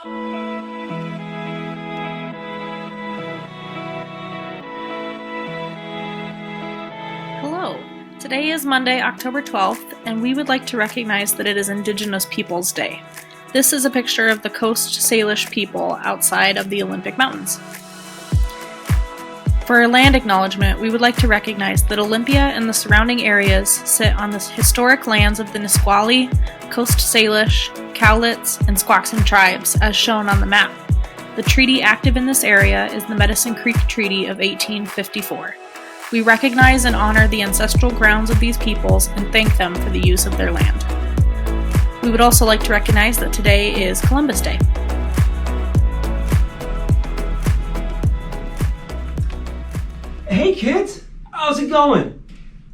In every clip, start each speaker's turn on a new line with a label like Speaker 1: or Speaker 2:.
Speaker 1: Hello. Today is Monday, October 12th, and we would like to recognize that it is Indigenous Peoples Day. This is a picture of the Coast Salish people outside of the Olympic Mountains. For land acknowledgement, we would like to recognize that Olympia and the surrounding areas sit on the historic lands of the Nisqually, Coast Salish, Cowlitz, and Squaxin tribes, as shown on the map. The treaty active in this area is the Medicine Creek Treaty of 1854. We recognize and honor the ancestral grounds of these peoples and thank them for the use of their land. We would also like to recognize that today is Columbus Day.
Speaker 2: Hey kids, how's it going?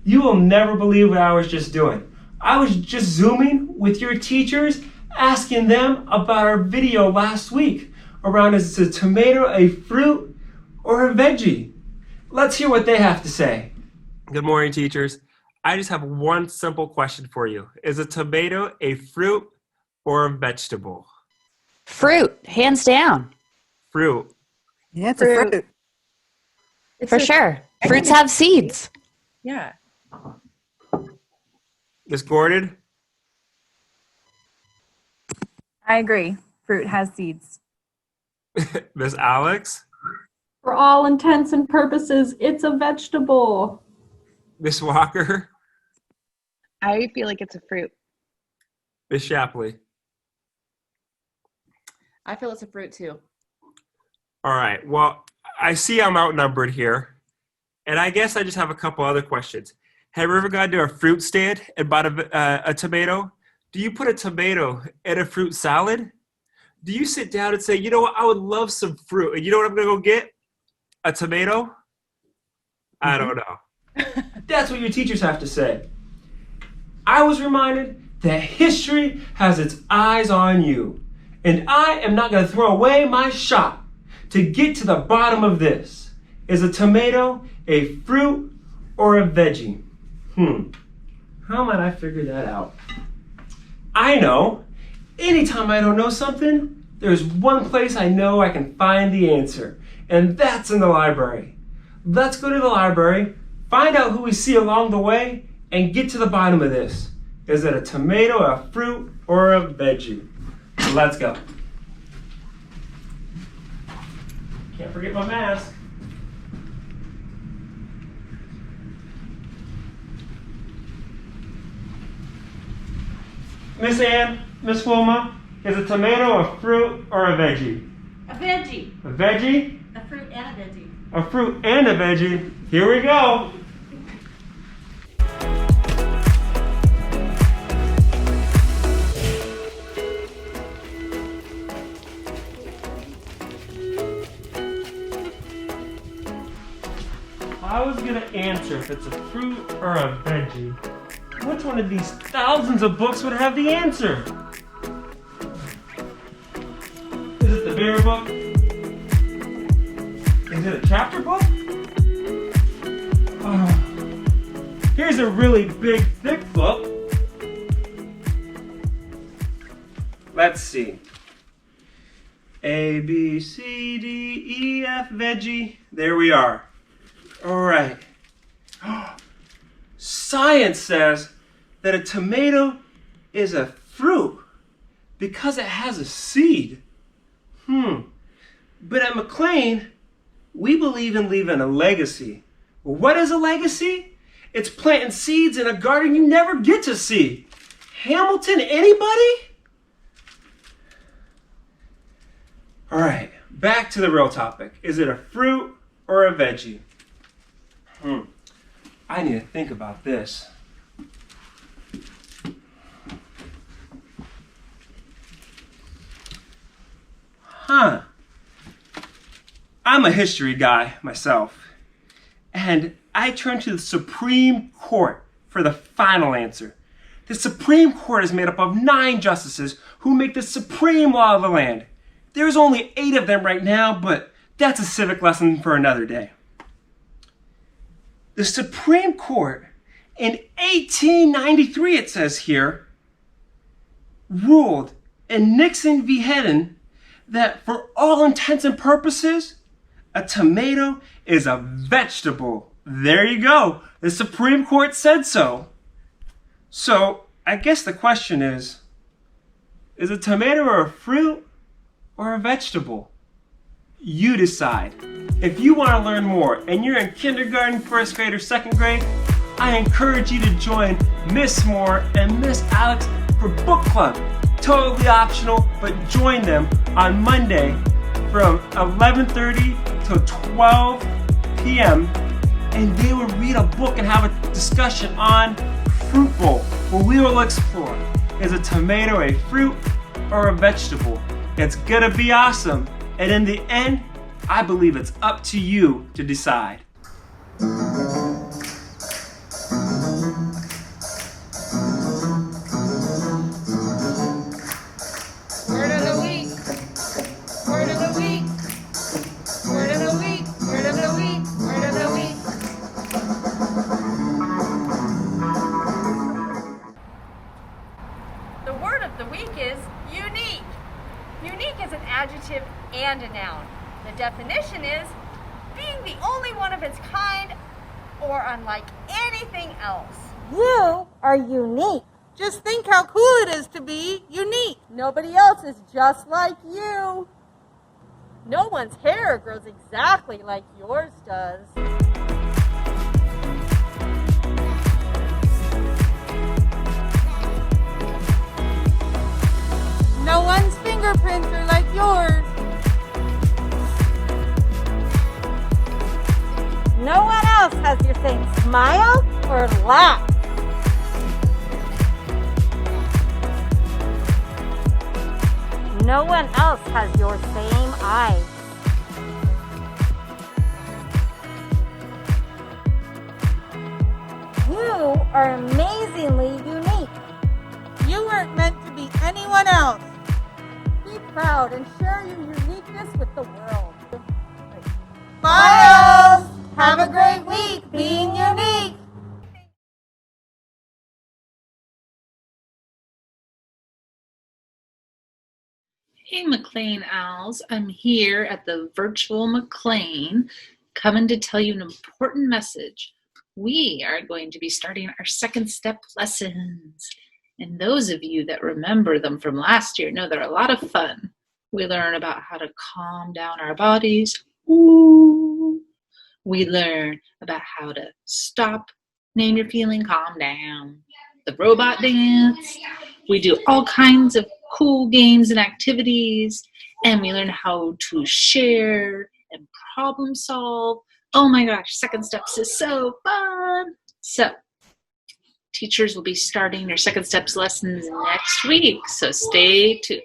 Speaker 2: You will never believe what I was just doing. I was just Zooming with your teachers, asking them about our video last week around is a tomato a fruit or a veggie? Let's hear what they have to say.
Speaker 3: Good morning, teachers. I just have one simple question for you. Is a tomato a fruit or a vegetable?
Speaker 4: Fruit, hands down.
Speaker 3: Fruit.
Speaker 5: Yeah, it's a fruit.
Speaker 4: For sure. Fruits have seeds.
Speaker 5: Yeah.
Speaker 3: Miss Gordon?
Speaker 6: I agree. Fruit has seeds.
Speaker 3: Miss Alex?
Speaker 7: For all intents and purposes, it's a vegetable.
Speaker 3: Miss Walker?
Speaker 8: I feel like it's a fruit.
Speaker 3: Miss Shapley?
Speaker 5: I feel it's a fruit too.
Speaker 3: All right. Well, I see I'm outnumbered here, and I guess I just have a couple other questions. Have you ever gone to a fruit stand and bought a tomato? Do you put a tomato in a fruit salad? Do you sit down and say, you know what, I would love some fruit, and you know what I'm going to go get? A tomato? I don't know.
Speaker 2: That's what your teachers have to say. I was reminded that history has its eyes on you, and I am not going to throw away my shot to get to the bottom of this. Is a tomato a fruit or a veggie? How might I figure that out? I know. Anytime I don't know something, there's one place I know I can find the answer, and that's in the library. Let's go to the library, find out who we see along the way, and get to the bottom of this. Is it a tomato, a fruit, or a veggie? Let's go. Can't forget my mask. Miss Ann, Miss Wilma, is a tomato a fruit or a veggie?
Speaker 9: A veggie.
Speaker 2: A veggie?
Speaker 9: A fruit and a veggie.
Speaker 2: A fruit and a veggie. Here we go. If I was gonna answer if it's a fruit or a veggie, which one of these thousands of books would have the answer? Is it the beer book? Is it a chapter book? Here's a really big, thick book. Let's see. A, B, C, D, E, F, veggie. There we are. All right. Science says that a tomato is a fruit because it has a seed. But at McLean, we believe in leaving a legacy. What is a legacy? It's planting seeds in a garden you never get to see. Hamilton, anybody? All right, back to the real topic. Is it a fruit or a veggie? I need to think about this. I'm a history guy myself, and I turn to the Supreme Court for the final answer. The Supreme Court is made up of 9 justices who make the supreme law of the land. There's only 8 of them right now, but that's a civic lesson for another day. The Supreme Court in 1893, it says here, ruled in Nixon v. Hedden that for all intents and purposes, a tomato is a vegetable. There you go. The Supreme Court said so. So I guess the question is a tomato a fruit or a vegetable? You decide. If you want to learn more and you're in kindergarten, first grade, or second grade, I encourage you to join Miss Moore and Miss Alex for book club. Totally optional, but join them on Monday from 11:30 to 12 p.m. and they will read a book and have a discussion on Fruit Bowl, where we will explore, is a tomato a fruit or a vegetable? It's gonna be awesome. And in the end, I believe it's up to you to decide.
Speaker 10: Word of the week. Word of the week. Word of the week. Word of the week. Word of the week.
Speaker 11: The word of the week is unique. Unique is an adjective and a noun. The definition is being the only one of its kind or unlike anything else.
Speaker 10: You are unique. Just think how cool it is to be unique. Nobody else is just like you.
Speaker 11: No one's hair grows exactly like yours does.
Speaker 10: No one's fingerprints are like yours. No one else has your same smile or laugh. No one else has your same eyes. You are amazingly unique. You weren't meant to be anyone else. Be proud and share your uniqueness with the world. Bye, O's! Have a great week being unique.
Speaker 12: Hey, McLean Owls. I'm here at the virtual McLean, coming to tell you an important message. We are going to be starting our second step lessons. And those of you that remember them from last year know they're a lot of fun. We learn about how to calm down our bodies. Ooh. We learn about how to stop, name your feeling, calm down. The robot dance. We do all kinds of cool games and activities, and we learn how to share and problem solve. Oh my gosh, second steps is so fun. So teachers will be starting their second steps lessons next week, so stay tuned.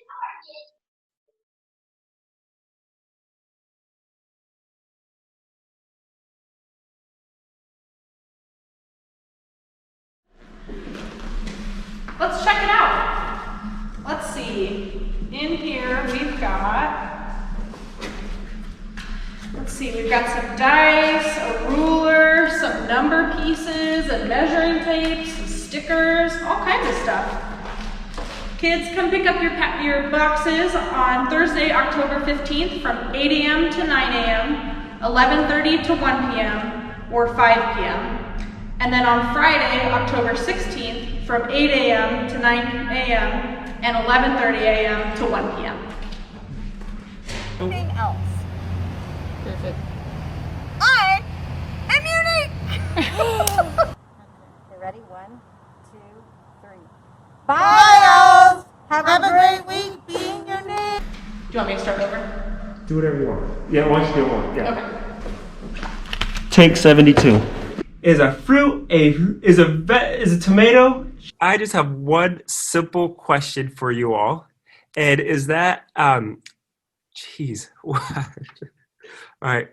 Speaker 1: Let's check it out. Let's see. In here we've got, we've got some dice, a ruler, some number pieces, and measuring tape, some stickers, all kinds of stuff. Kids, come pick up your boxes on Thursday, October 15th from 8 a.m. to 9 a.m., 11:30 to 1 p.m., or 5 p.m. And then on Friday, October 16th, from 8 a.m. to 9 a.m. and 11:30 a.m. to 1 p.m.
Speaker 11: Anything else?
Speaker 10: Perfect.
Speaker 11: I am unique!
Speaker 10: Okay, ready? 1, 2, 3. Bye, O's! Have a great week being unique.
Speaker 1: Do you want me to start over?
Speaker 2: Do whatever you want. Yeah, why don't you do it one? Yeah.
Speaker 1: Okay.
Speaker 2: Take 72. Is a fruit is a tomato?
Speaker 3: I just have one simple question for you all. And is that, all right.